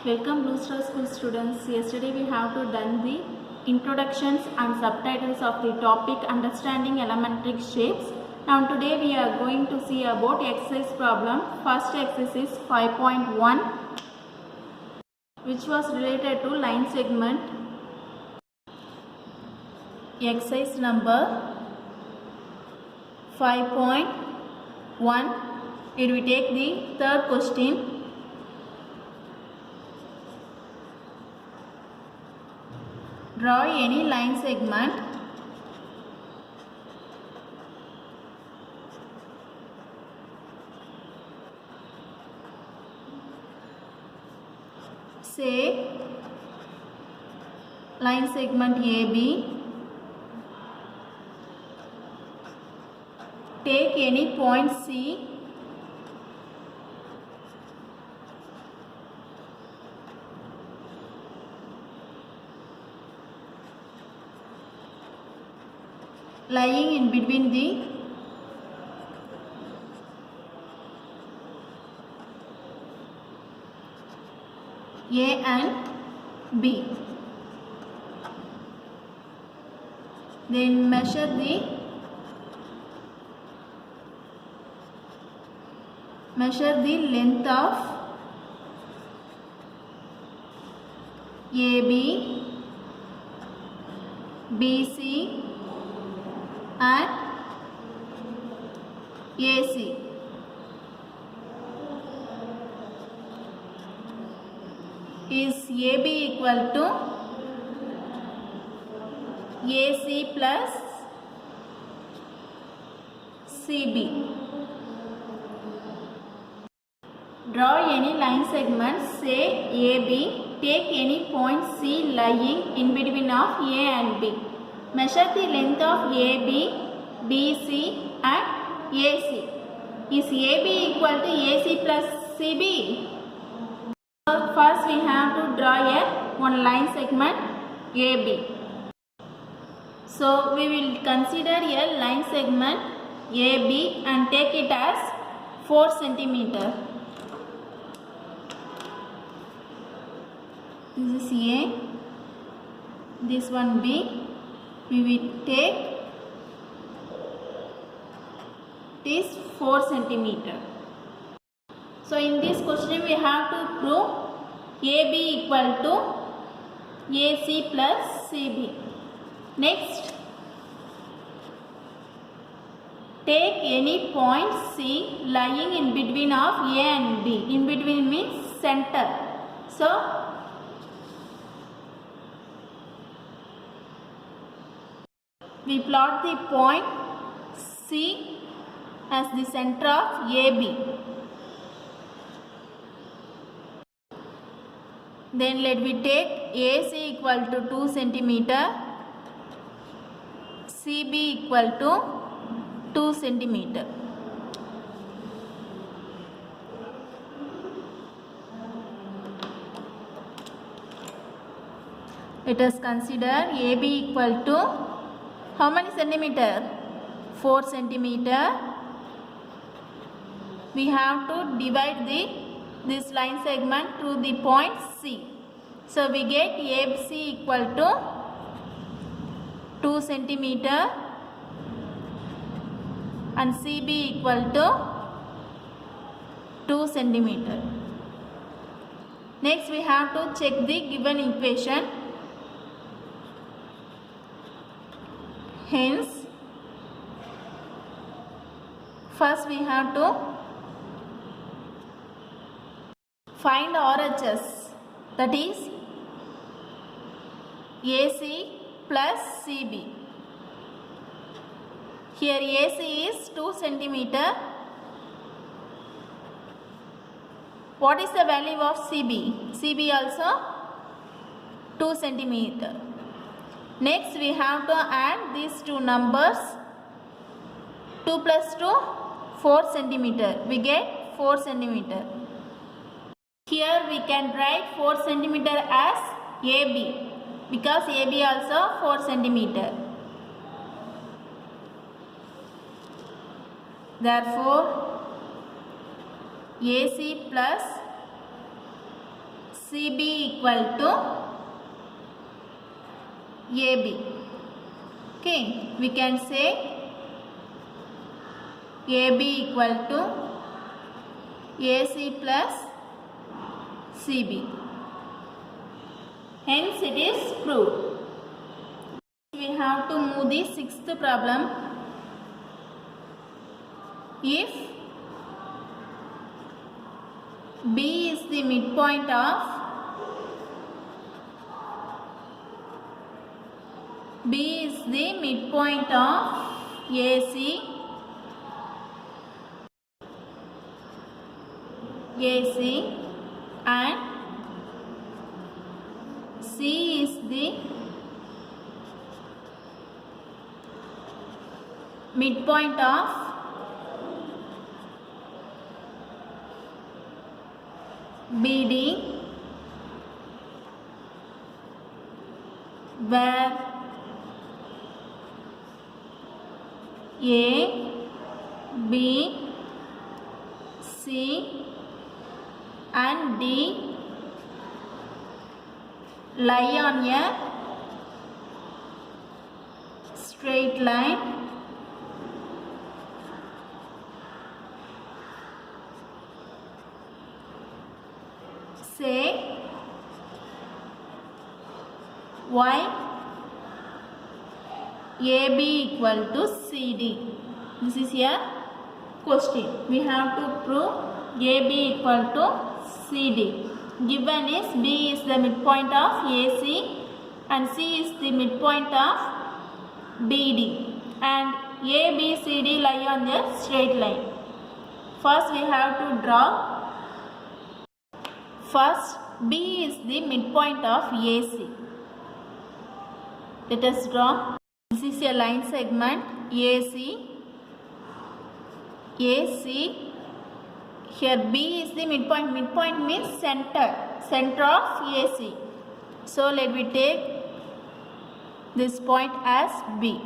Welcome Blue Star School students. Yesterday we have to done the introductions and subtitles of the topic understanding elementary shapes. Now today we are going to see about exercise problem. First exercise is 5.1 which was related to line segment. Exercise number 5.1. Here we take the third question. Draw any line segment say line segment AB. Take any point C lying in between the A and B. Then measure the length of AB, BC and AC. Is AB equal to AC plus CB? Draw any line segment, say AB. Take any point C lying in between of A and B. Measure the length of AB, BC and AC. Is AB equal to AC plus CB? So first we have to draw one line segment AB. So we will consider a line segment AB and take it as 4 centimeter. This is A, this one B. We will take this 4 centimeter. So in this question we have to prove AB equal to AC plus CB. Next, take any point C lying in between of A and B. In between means center. So we plot the point C as the center of AB. Then let me take AC equal to 2 centimeter, CB equal to 2 centimeter. Let us consider AB equal to how many centimeter? 4 centimeter. We have to divide this line segment to the point C. So we get AC equal to 2 centimeter and CB equal to 2 centimeter. Next we have to check the given equation. Hence, first we have to find RHS, that is AC plus CB. Here AC is 2 centimeter. What is the value of CB? CB also 2 centimeter. Next we have to add these two numbers. 2 plus 2, 4 centimeter. We get 4 centimeter. Here we can write 4 centimeter as AB because AB also 4 centimeter. Therefore AC plus CB equal to AB. Okay, we can say AB equal to AC plus CB. Hence it is proved. We have to move the sixth problem. If B is the midpoint of AC and C is the midpoint of BD, where A, B, C and D lie on a straight line, say Y AB equal to CD. This is a question. We have to prove AB equal to CD. Given is B is the midpoint of AC and C is the midpoint of BD, and ABCD lie on the straight line. First we have to draw. First, B is the midpoint of AC. Let us draw. This is a line segment AC. Here B is the midpoint. Midpoint means center of AC. So let me take this point as B.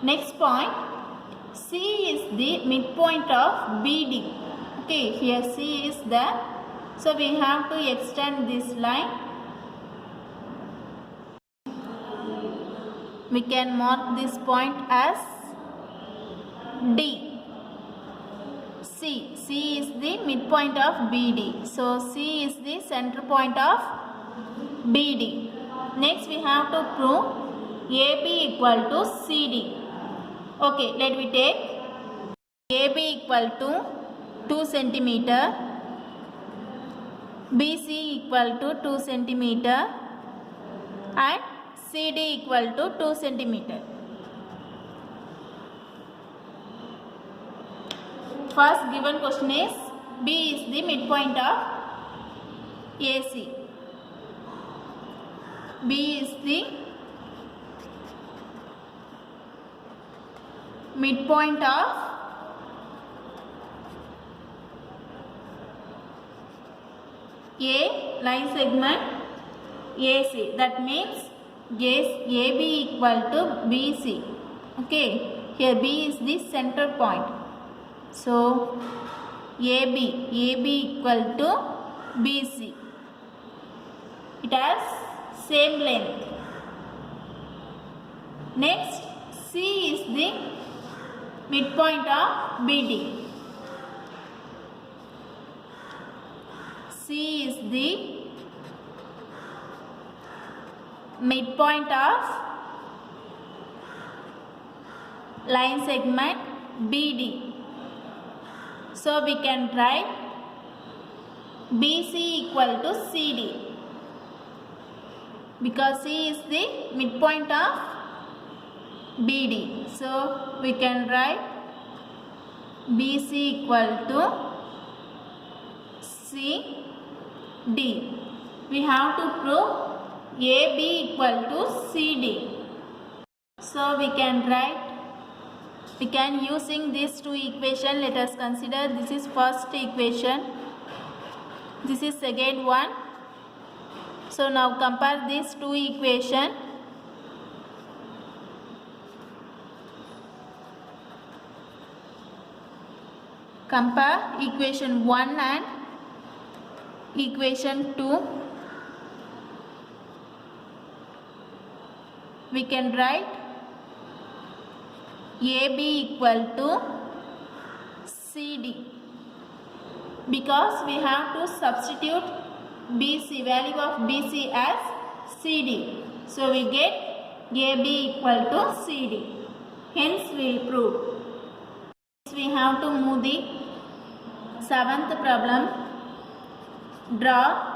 Next point, C is the midpoint of BD. Okay, here C is there. So we have to extend this line. We can mark this point as D. C is the midpoint of BD. So C is the center point of BD. Next we have to prove AB equal to CD. Okay, let me take AB equal to 2 cm, BC equal to 2 cm and CD equal to 2 cm. First given question is B is the midpoint of AC. B is the midpoint of A line segment AC. That means AB equal to BC. Okay, here B is the center point. So AB equal to BC. It has same length. Next, C is the midpoint of BD. C is the midpoint of line segment BD. So we can write BC equal to CD, because C is the midpoint of BD. So we can write BC equal to CD. We have to prove AB equal to CD. So we can using these two equation. Let us consider this is first equation, this is second one. So now compare these two equation. Compare equation 1 and equation 2, we can write AB equal to CD, because we have to substitute BC, value of BC as CD. So we get AB equal to CD. Hence we prove. We have to move the 7th problem. Draw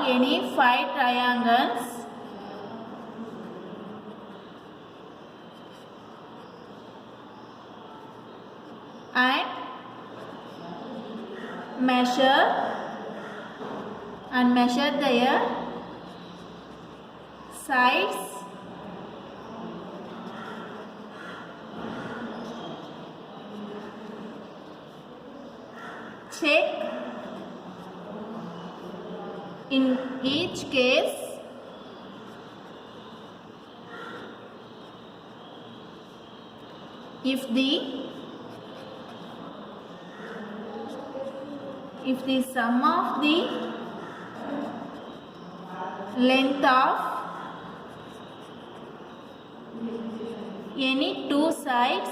any 5 triangles and measure their sides check in each case if the sum of the length of any two sides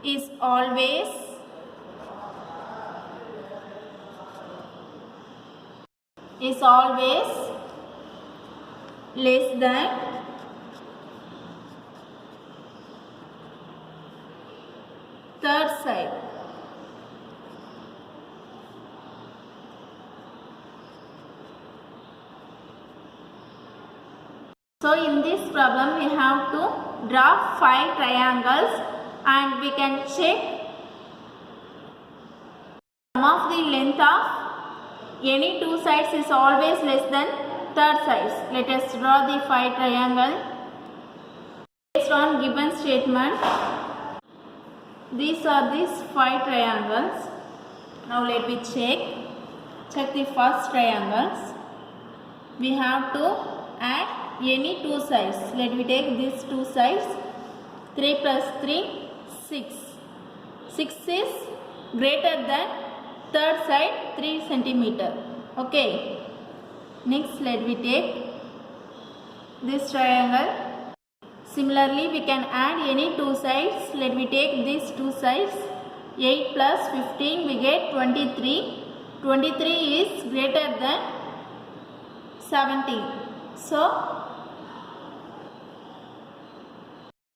is always less than third side. So in this problem we have to draw 5 triangles and we can check sum of the length of any two sides is always less than third sides. Let us draw the 5 triangles based on given statement. These are these 5 triangles. Now let me check the first triangles. We have to add any two sides. Let me take these two sides. 3 plus 3, 6. 6 is greater than third side 3 centimeter. Okay. Next let me take this triangle. Similarly we can add any two sides. Let me take these two sides. 8 plus 15 we get 23. 23 is greater than 17. So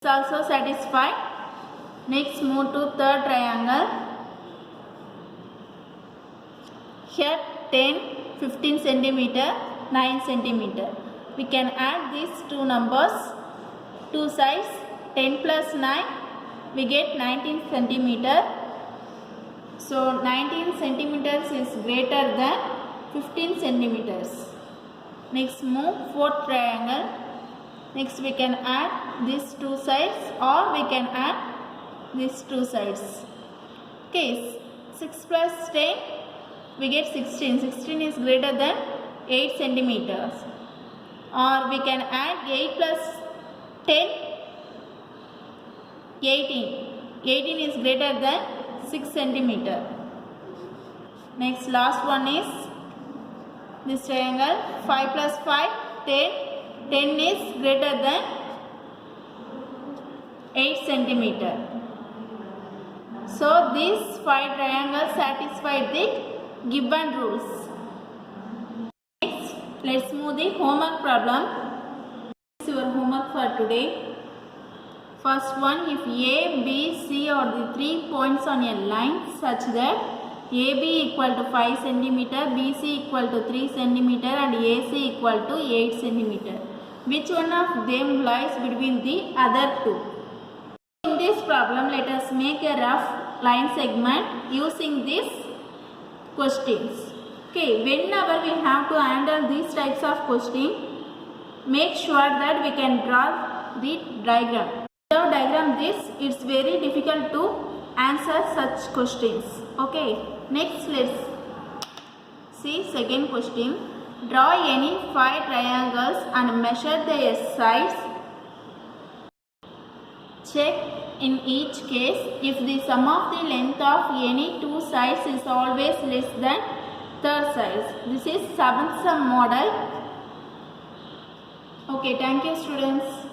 it's also satisfied. Next move to third triangle. Here 10, 15 centimeter, 9 centimeter. We can add these two numbers, two sides. 10 plus 9 we get 19 centimeter. So 19 centimeters is greater than 15 centimeters. Next move fourth triangle. Next we can add these two sides or we can add these two sides. Okay, 6 plus 10 we get 16. 16 is greater than 8 centimeters. Or we can add 8 plus 10, 18. 18 is greater than 6 centimeter. Next last one is this triangle. 5 plus 5, 10. 10 is greater than 8 centimeter. So these 5 triangles satisfy the given rules. Next, let's move the homework problem. This is your homework for today. First one, if A, B, C are the 3 points on a line such that AB equal to 5 cm, BC equal to 3 cm and AC equal to 8 cm. Which one of them lies between the other two? In this problem, let us make a rough line segment using these questions. Okay, whenever we have to handle these types of questions, make sure that we can draw the diagram. Without diagram this, it's very difficult to answer such questions. Okay, next let's see second question. Draw any 5 triangles and measure their sides Check in each case if the sum of the length of any two sides is always less than third sides. This is seventh sum model. Okay, thank you students.